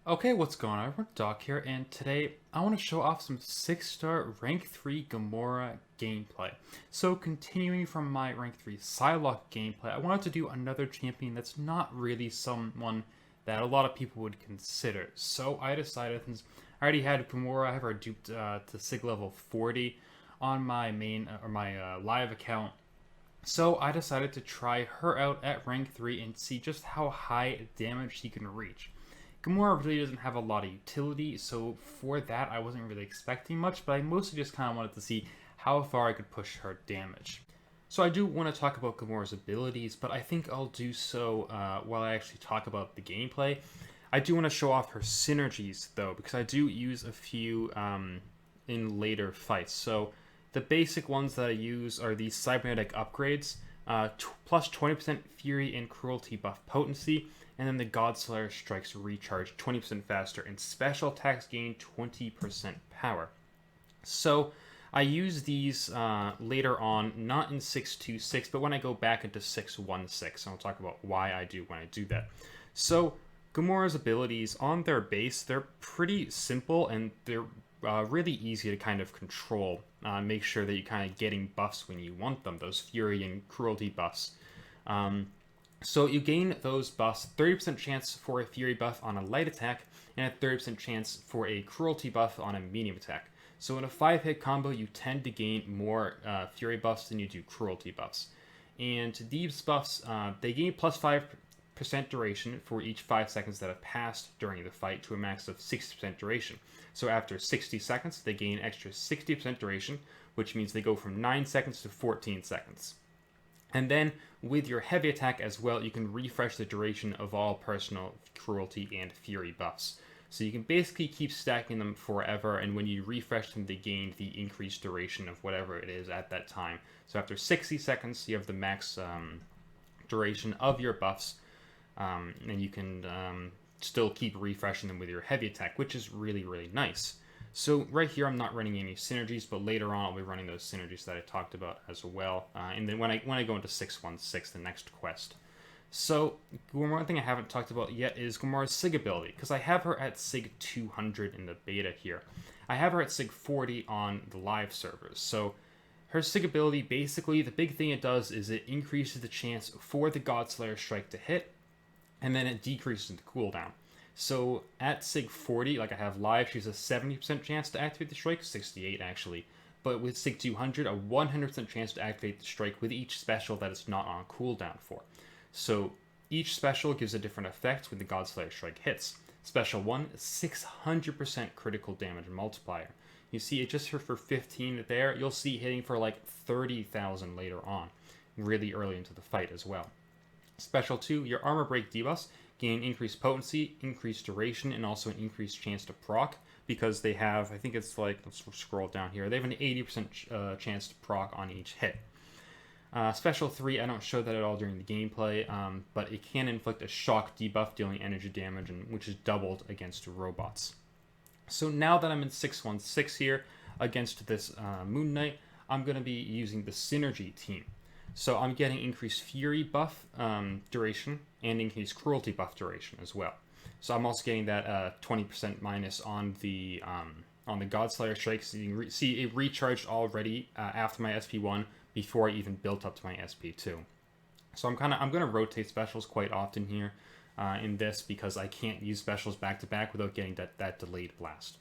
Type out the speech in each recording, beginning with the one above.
Okay, what's going on everyone? Doc here, and today I want to show off some 6-star Rank 3 Gamora gameplay. So continuing from my Rank 3 Psylocke gameplay, I wanted to do another champion that's not really someone that a lot of people would consider. So I decided, since I already had Gamora, I have her duped to Sig level 40 on my main, or my live account. So I decided to try her out at rank 3 and see just how high damage she can reach. Gamora really doesn't have a lot of utility, so for that I wasn't really expecting much, but I mostly just kind of wanted to see how far I could push her damage. So I do want to talk about Gamora's abilities, but I think I'll do so while I actually talk about the gameplay. I do want to show off her synergies, though, because I do use a few in later fights. So the basic ones that I use are these cybernetic upgrades, plus 20% Fury and Cruelty buff potency, and then the Godslayer strikes recharge 20% faster, and special attacks gain 20% power. So I use these later on, not in 626, but when I go back into 616, and I'll talk about why I do when I do that. So Gamora's abilities on their base, they're pretty simple, and they're really easy to kind of control. Make sure that you're kind of getting buffs when you want them, those Fury and Cruelty buffs. So you gain those buffs, 30% chance for a Fury buff on a light attack, and a 30% chance for a Cruelty buff on a medium attack. So in a 5-hit combo, you tend to gain more Fury buffs than you do Cruelty buffs. And these buffs, they gain plus 5% duration for each 5 seconds that have passed during the fight to a max of 60% duration. So after 60 seconds, they gain extra 60% duration, which means they go from 9 seconds to 14 seconds. And then with your heavy attack as well, you can refresh the duration of all personal Cruelty and Fury buffs. So you can basically keep stacking them forever, and when you refresh them, they gain the increased duration of whatever it is at that time. So after 60 seconds, you have the max duration of your buffs, and you can still keep refreshing them with your heavy attack, which is really, really nice. So right here, I'm not running any synergies, but later on, I'll be running those synergies that I talked about as well. And then when I go into 616, the next quest. So one thing I haven't talked about yet is Gamora's Sig ability, because I have her at Sig 200 in the beta here. I have her at Sig 40 on the live servers. So her Sig ability, basically, the big thing it does is it increases the chance for the Godslayer strike to hit, and then it decreases the cooldown. So at Sig 40, like I have live, she's a 70% chance to activate the strike, 68 actually. But with Sig 200, a 100% chance to activate the strike with each special that it's not on cooldown for. So each special gives a different effect when the Godslayer strike hits. Special 1, 600% critical damage multiplier. You see it just for 15 there, you'll see hitting for like 30,000 later on, really early into the fight as well. Special 2, your armor break debuffs gain increased potency, increased duration, and also an increased chance to proc, because they have, I think it's like, let's scroll down here, they have an 80% chance to proc on each hit. Special 3, I don't show that at all during the gameplay, but it can inflict a shock debuff dealing energy damage, which is doubled against robots. So now that I'm in 616 here against this Moon Knight, I'm going to be using the Synergy team. So I'm getting increased Fury buff duration and increased Cruelty buff duration as well. So I'm also getting that 20% minus on the Godslayer strike. So you can see it recharged already after my SP1 before I even built up to my SP2. So I'm gonna rotate specials quite often here in this, because I can't use specials back to back without getting that delayed blast.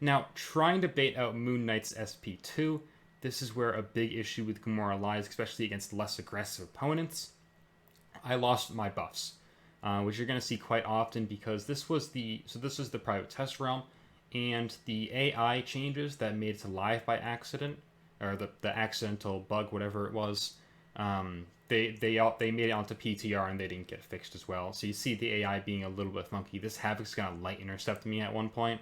Now, trying to bait out Moon Knight's SP2. This is where a big issue with Gamora lies, especially against less aggressive opponents. I lost my buffs, which you're going to see quite often, because this was the private test realm, and the AI changes that made it to live by accident, or the accidental bug, whatever it was, they made it onto PTR and they didn't get fixed as well. So you see the AI being a little bit funky. This Havoc's gonna light intercept me at one point.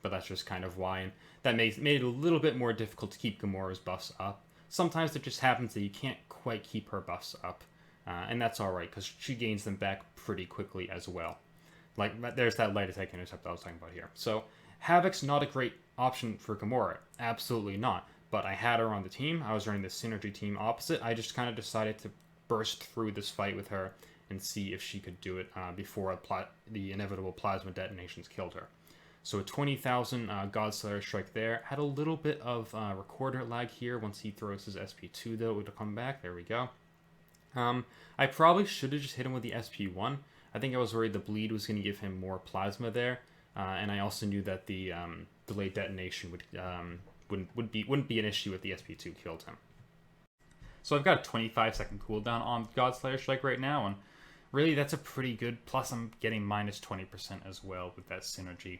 But that's just kind of why, and that made it a little bit more difficult to keep Gamora's buffs up. Sometimes it just happens that you can't quite keep her buffs up, and that's alright, because she gains them back pretty quickly as well. Like, there's that light attack intercept I was talking about here. So, Havoc's not a great option for Gamora, absolutely not, but I had her on the team. I was running the Synergy team opposite. I just kind of decided to burst through this fight with her and see if she could do it before the inevitable plasma detonations killed her. So a 20,000 Godslayer strike there. Had a little bit of recorder lag here. Once he throws his SP2 though, it would come back. There we go. I probably should have just hit him with the SP1. I think I was worried the bleed was going to give him more plasma there. And I also knew that the delayed detonation wouldn't be an issue if the SP2 killed him. So I've got a 25-second cooldown on Godslayer Strike right now, and really that's a pretty good, plus I'm getting minus 20% as well with that synergy.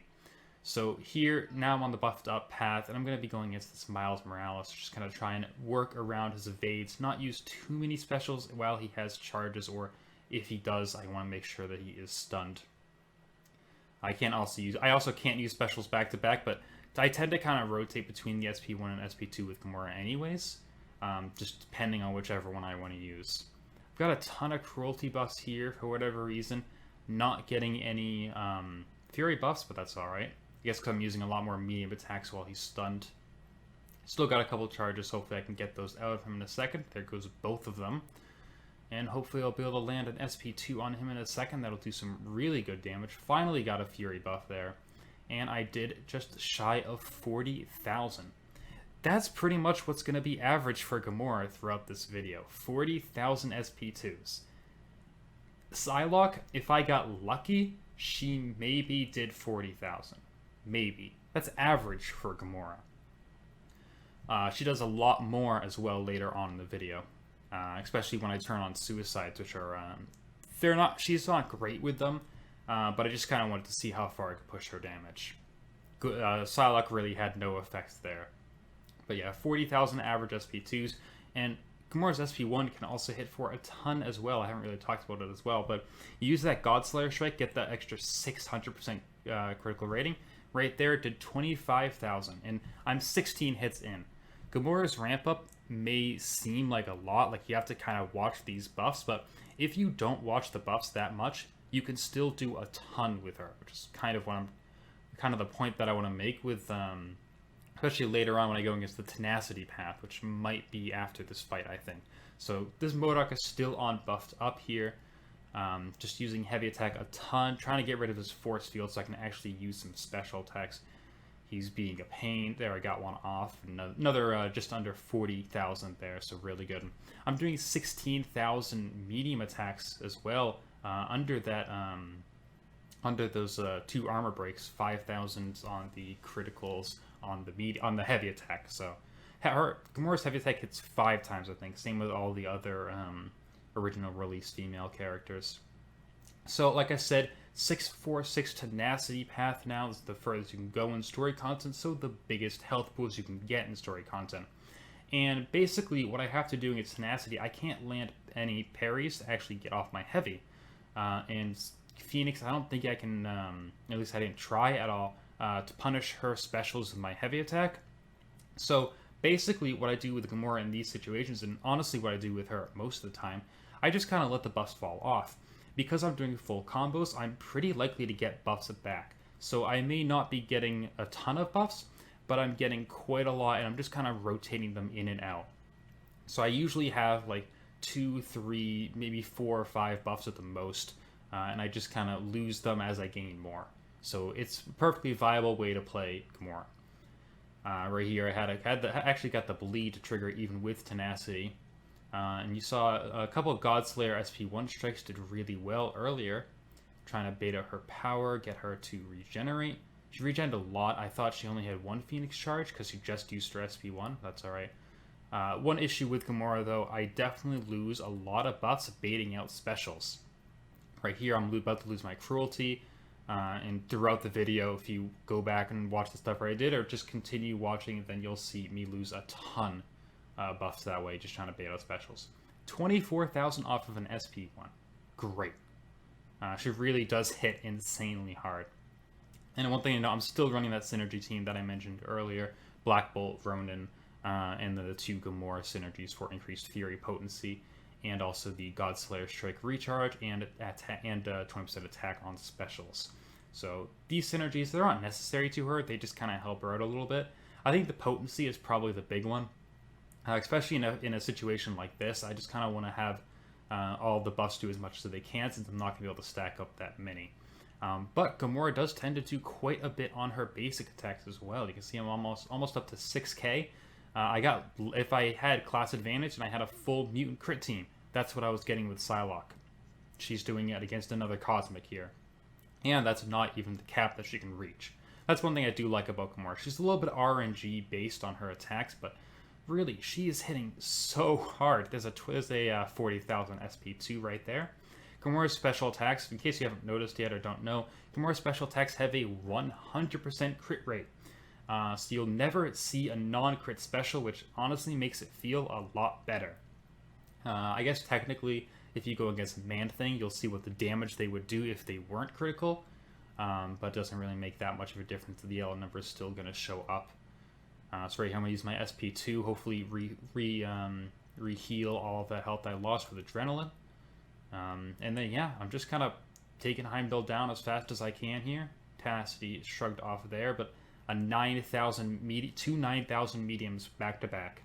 So here, now I'm on the buffed up path, and I'm going to be going against this Miles Morales, just kind of try and work around his evades, not use too many specials while he has charges, or if he does, I want to make sure that he is stunned. I also can't use specials back to back, but I tend to kind of rotate between the SP1 and SP2 with Gamora anyways, just depending on whichever one I want to use. I've got a ton of cruelty buffs here for whatever reason, not getting any fury buffs, but that's alright. I guess because I'm using a lot more medium attacks while he's stunned. Still got a couple charges, hopefully I can get those out of him in a second. There goes both of them. And hopefully I'll be able to land an SP2 on him in a second. That'll do some really good damage. Finally got a Fury buff there. And I did just shy of 40,000. That's pretty much what's going to be average for Gamora throughout this video. 40,000 SP2s. Psylocke, if I got lucky, she maybe did 40,000. Maybe. That's average for Gamora. She does a lot more as well later on in the video. Especially when I turn on suicides, which are, she's not great with them, but I just kind of wanted to see how far I could push her damage. Psylocke really had no effects there. But yeah, 40,000 average SP2s, and Gamora's SP1 can also hit for a ton as well. I haven't really talked about it as well, but you use that Godslayer Strike, get that extra 600% critical rating. Right there, did 25,000, and I'm 16 hits in. Gamora's ramp up may seem like a lot, like you have to kind of watch these buffs, but if you don't watch the buffs that much, you can still do a ton with her, which is kind of the point that I want to make with, especially later on when I go against the Tenacity Path, which might be after this fight, I think. So this MODOK is still on buffed up here, just using heavy attack a ton, trying to get rid of his force field so I can actually use some special attacks. He's being a pain. There, I got one off. Another just under 40,000 there, so really good. I'm doing 16,000 medium attacks as well under that, under those 2 armor breaks. 5,000 on the criticals on the heavy attack. So Gamora's heavy attack hits 5 times, I think. Same with all the other original release female characters. So, like I said, 646 Tenacity Path now is the furthest you can go in story content, so the biggest health boost you can get in story content. And basically, what I have to do in Tenacity, I can't land any parries to actually get off my heavy. And Phoenix, I don't think I can, at least I didn't try at all, to punish her specials with my heavy attack. So, basically, what I do with Gamora in these situations, and honestly what I do with her most of the time, I just kind of let the buffs fall off. Because I'm doing full combos, I'm pretty likely to get buffs back. So I may not be getting a ton of buffs, but I'm getting quite a lot, and I'm just kind of rotating them in and out. So I usually have like 2, 3, maybe 4 or 5 buffs at the most, and I just kind of lose them as I gain more. So it's a perfectly viable way to play Gamora. Right here, I actually got the bleed to trigger even with Tenacity. And you saw a couple of Godslayer SP1 strikes did really well earlier, trying to bait out her power, get her to regenerate. She regened a lot. I thought she only had 1 Phoenix charge because she just used her SP1. That's alright. One issue with Gamora, though, I definitely lose a lot of buffs baiting out specials. Right here, I'm about to lose my cruelty. And throughout the video, if you go back and watch the stuff I did, or just continue watching, then you'll see me lose a ton buffs that way, just trying to bait out specials. 24,000 off of an SP1. Great. She really does hit insanely hard. And one thing to know, I'm still running that synergy team that I mentioned earlier. Black Bolt, Ronin, and the 2 Gamora synergies for increased Fury potency, and also the Godslayer Strike recharge, and 20% attack on specials. So these synergies, they're not necessary to her, they just kind of help her out a little bit. I think the potency is probably the big one. Especially in a situation like this, I just kind of want to have all the buffs do as much as they can, since I'm not going to be able to stack up that many. But Gamora does tend to do quite a bit on her basic attacks as well. You can see I'm almost up to 6k. If I had class advantage and I had a full mutant crit team, that's what I was getting with Psylocke. She's doing it against another Cosmic here. And that's not even the cap that she can reach. That's one thing I do like about Gamora. She's a little bit RNG based on her attacks, but really, she is hitting so hard. There's a 40,000 SP2 right there. Gamora's special attacks, in case you haven't noticed yet or don't know, Gamora's special attacks have a 100% crit rate. So you'll never see a non-crit special, which honestly makes it feel a lot better. I guess technically, if you go against Man-Thing, you'll see what the damage they would do if they weren't critical, but it doesn't really make that much of a difference. The yellow number is still going to show up. So right here I'm going to use my SP2, hopefully re-heal all of that health I lost with Adrenaline. And then, yeah, I'm just kind of taking Heimdall down as fast as I can here. Tenacity shrugged off there, but a 9,000 mediums back-to-back.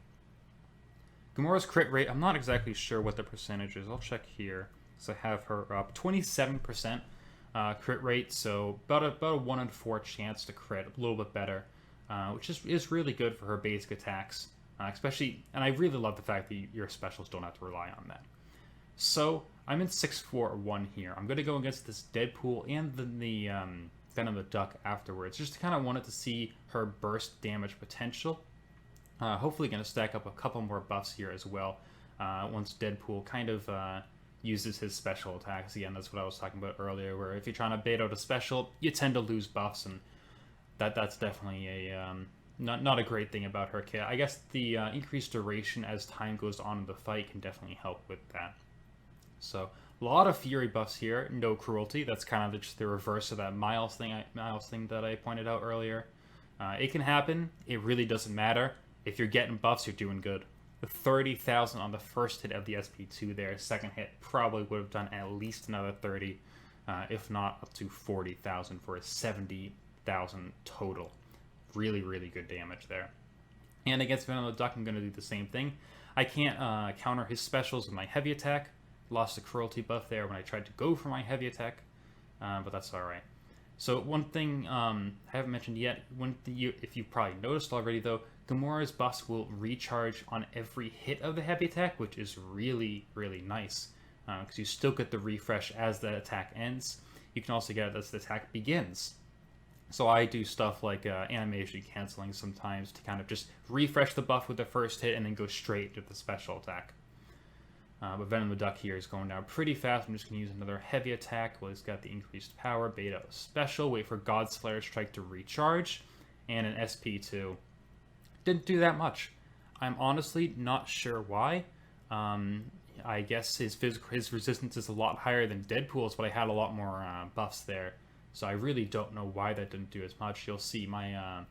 Gamora's crit rate, I'm not exactly sure what the percentage is. I'll check here. So I have her up 27% crit rate, so about a 1 in 4 chance to crit, a little bit better, which is really good for her basic attacks. Especially, and I really love the fact that your specials don't have to rely on that. So I'm in 6-4-1 here. I'm going to go against this Deadpool and then the Venom the Duck afterwards. Just kind of wanted to see her burst damage potential. Hopefully going to stack up a couple more buffs here as well. Once Deadpool kind of uses his special attacks. Again, that's what I was talking about earlier, where if you're trying to bait out a special, you tend to lose buffs, and that's definitely a not a great thing about her kit. I guess the increased duration as time goes on in the fight can definitely help with that. So a lot of Fury buffs here, no cruelty. That's kind of just the reverse of that Miles thing that I pointed out earlier. It can happen. It really doesn't matter. If you're getting buffs, you're doing good. The 30,000 on the first hit of the SP2 there, second hit probably would have done at least another 30, if not up to 40,000 for a 70,000 total. Really, really good damage there. And against Venom the Duck, I'm going to do the same thing. I can't counter his specials with my heavy attack. Lost the cruelty buff there when I tried to go for my heavy attack, but that's alright. So one thing I haven't mentioned yet, if you've probably noticed already though, Gamora's buffs will recharge on every hit of the heavy attack, which is really, really nice, because you still get the refresh as the attack ends. You can also get it as the attack begins. So I do stuff like animation canceling sometimes to kind of just refresh the buff with the first hit and then go straight to the special attack. But Venom the Duck here is going down pretty fast. I'm just going to use another heavy attack. Well, he's got the increased power, beta special, wait for God's Slayer Strike to recharge, and an SP2. Didn't do that much. I'm honestly not sure why. I guess his resistance is a lot higher than Deadpool's, but I had a lot more buffs there. So I really don't know why that didn't do as much. You'll see my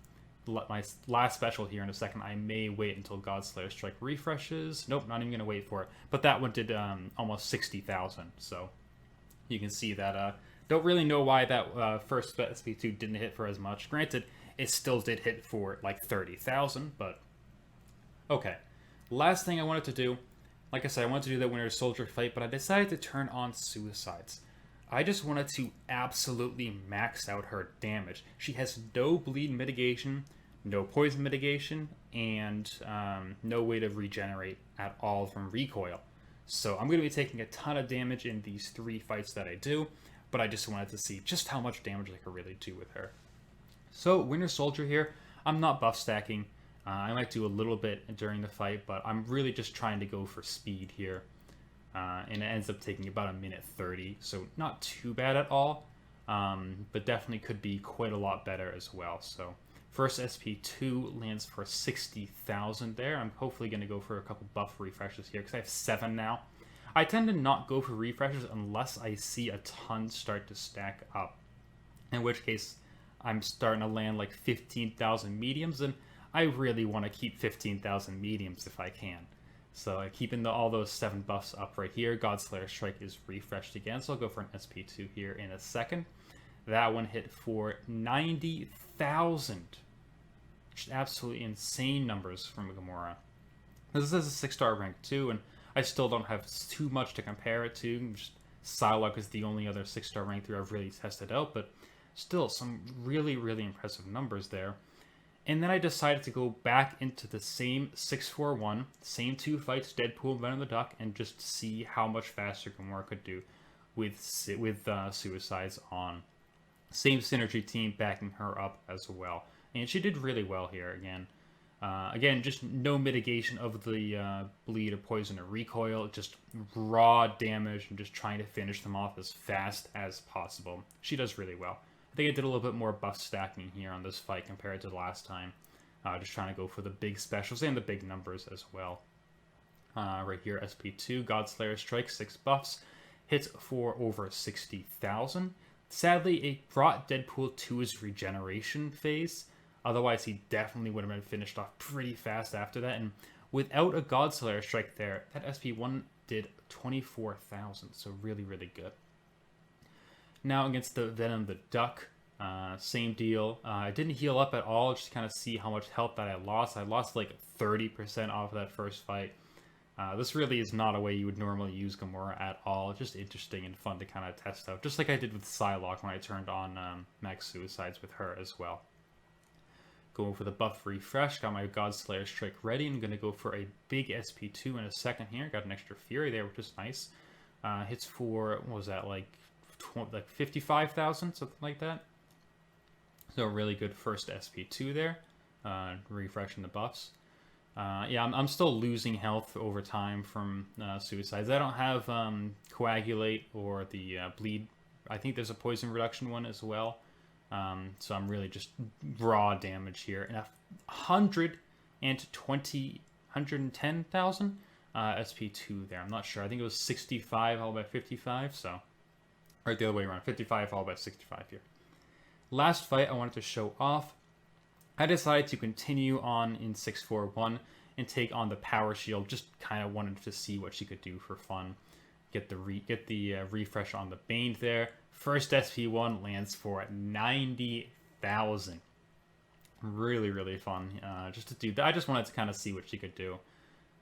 last special here in a second. I may wait until God's Slayer Strike refreshes. Nope, not even going to wait for it. But that one did almost 60,000. So you can see that. Don't really know why that first SP2 didn't hit for as much. Granted, it still did hit for like 30,000, but okay. Last thing I wanted to do, like I said, I wanted to do that Winter Soldier fight, but I decided to turn on Suicides. I just wanted to absolutely max out her damage. She has no bleed mitigation, no poison mitigation, and no way to regenerate at all from recoil. So I'm going to be taking a ton of damage in these 3 fights that I do, but I just wanted to see just how much damage I could really do with her. So Winter Soldier here, I'm not buff stacking. I might do a little bit during the fight, but I'm really just trying to go for speed here. And it ends up taking about 1:30, so not too bad at all, but definitely could be quite a lot better as well. So first SP2 lands for 60,000 there. I'm hopefully going to go for a couple buff refreshes here, because I have 7 now. I tend to not go for refreshes unless I see a ton start to stack up, in which case I'm starting to land like 15,000 mediums, and I really want to keep 15,000 mediums if I can. So keeping all those 7 buffs up right here. Godslayer Strike is refreshed again, so I'll go for an SP2 here in a second. That one hit for 90,000. Just absolutely insane numbers from Gamora. This is a 6-star rank too, and I still don't have too much to compare it to. Just Psylocke is the only other 6-star rank 3 I've really tested out, but still some really, really impressive numbers there. And then I decided to go back into the same 641, same 2 fights, Deadpool and Venom the Duck, and just see how much faster Gamora could do with Suicides on. Same synergy team backing her up as well. And she did really well here again. Again, just no mitigation of the bleed or poison or recoil, just raw damage and just trying to finish them off as fast as possible. She does really well. I think I did a little bit more buff stacking here on this fight compared to the last time. Just trying to go for the big specials and the big numbers as well. Right here, SP2, Godslayer Strike, 6 buffs. Hits for over 60,000. Sadly, it brought Deadpool to his regeneration phase. Otherwise, he definitely would have been finished off pretty fast after that. And without a Godslayer Strike there, that SP1 did 24,000. So really, really good. Now against the Venom the Duck, same deal. I didn't heal up at all, just to kind of see how much health that I lost. I lost like 30% off of that first fight. This really is not a way you would normally use Gamora at all. It's just interesting and fun to kind of test out, just like I did with Psylocke when I turned on Max Suicides with her as well. Going for the buff refresh, got my Godslayer Strike ready. I'm going to go for a big SP2 in a second here. Got an extra Fury there, which is nice. Hits for, what was that, like 55,000, something like that. So a really good first SP2 there. Refreshing the buffs. Yeah, I'm still losing health over time from Suicides. I don't have Coagulate or the Bleed. I think there's a Poison Reduction one as well. So I'm really just raw damage here. And 110,000 SP2 there. I'm not sure. I think it was 65 followed by 55. So, right the other way around. 55 followed by 65 here. Last fight I wanted to show off. I decided to continue on in 641 and take on the Power Shield. Just kind of wanted to see what she could do for fun. Get the refresh on the Bane there. First SP1 lands for 90,000. Really, really fun. Just to do that. I just wanted to kind of see what she could do.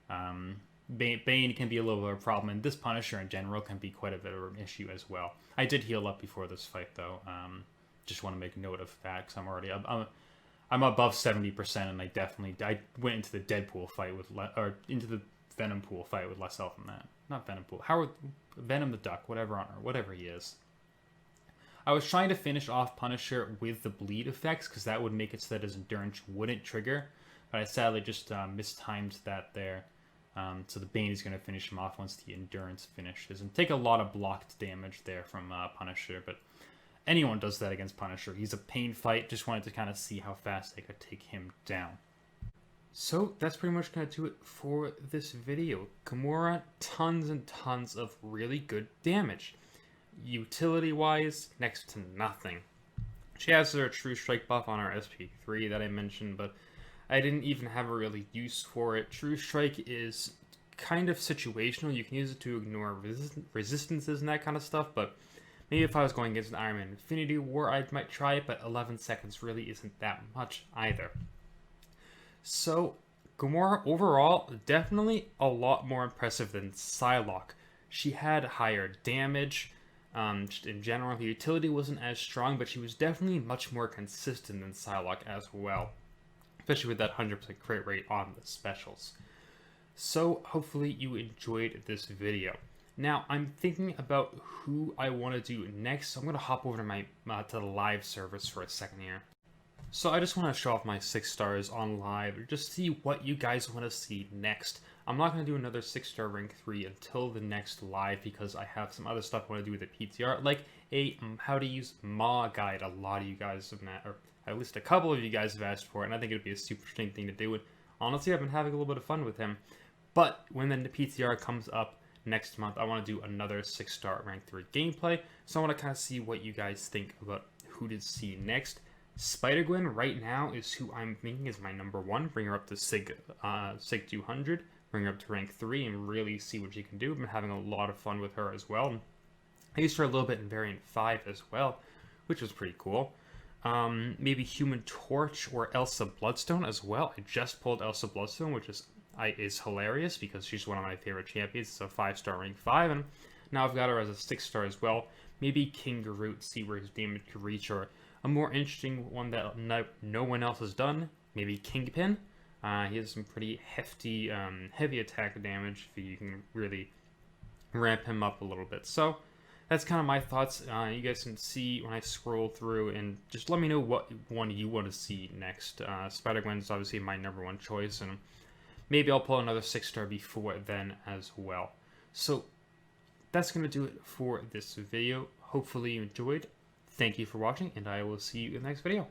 Bane can be a little bit of a problem, and this Punisher in general can be quite a bit of an issue as well. I did heal up before this fight though. Just want to make note of that because I'm already I'm above 70%, and I went into the Deadpool fight with into the Venom pool fight with less health than that. Not Venom pool. Venom the Duck, whatever he is. I was trying to finish off Punisher with the bleed effects because that would make it so that his endurance wouldn't trigger, but I sadly just mistimed that there. So the Bane is going to finish him off once the endurance finishes and take a lot of blocked damage there from Punisher, but anyone does that against Punisher. He's a pain fight. Just wanted to kind of see how fast they could take him down. So that's pretty much going to do it for this video. Gamora, tons and tons of really good damage. Utility-wise, next to nothing. She has her True Strike buff on her SP3 that I mentioned, but I didn't even have a really use for it. True Strike is kind of situational. You can use it to ignore resistances and that kind of stuff, but maybe if I was going against an Iron Man Infinity War, I might try it, but 11 seconds really isn't that much either. So, Gamora, overall, definitely a lot more impressive than Psylocke. She had higher damage. Just in general, the utility wasn't as strong, but she was definitely much more consistent than Psylocke as well. Especially with that 100% crit rate on the specials. So, hopefully you enjoyed this video. Now, I'm thinking about who I want to do next, so I'm going to hop over to my to the live service for a second here. So I just want to show off my 6 stars on live, just see what you guys want to see next. I'm not going to do another 6-star rank 3 until the next live because I have some other stuff I want to do with the PTR, like a how to use MA guide. A lot of you guys have, or at least a couple of you guys have asked for it, and I think it would be a super interesting thing to do. And honestly, I've been having a little bit of fun with him. But when the PTR comes up next month, I want to do another 6-star rank 3 gameplay, so I want to kind of see what you guys think about who to see next. Spider-Gwen right now is who I'm thinking is my number 1. Bring her up to Sig 200, bring her up to rank 3, and really see what she can do. I've been having a lot of fun with her as well. I used her a little bit in Variant 5 as well, which was pretty cool. Maybe Human Torch or Elsa Bloodstone as well. I just pulled Elsa Bloodstone, which is is hilarious because she's one of my favorite champions. It's a 5-star rank 5, and now I've got her as a 6-star as well. Maybe King Garut, see where his damage could reach, or a more interesting one that no one else has done, maybe Kingpin. He has some pretty hefty, heavy attack damage if you can really ramp him up a little bit. So that's kind of my thoughts. You guys can see when I scroll through, and just let me know what one you want to see next. Spider-Gwen is obviously my #1 choice, and maybe I'll pull another 6-star before then as well. So that's going to do it for this video. Hopefully you enjoyed. Thank you for watching, and I will see you in the next video.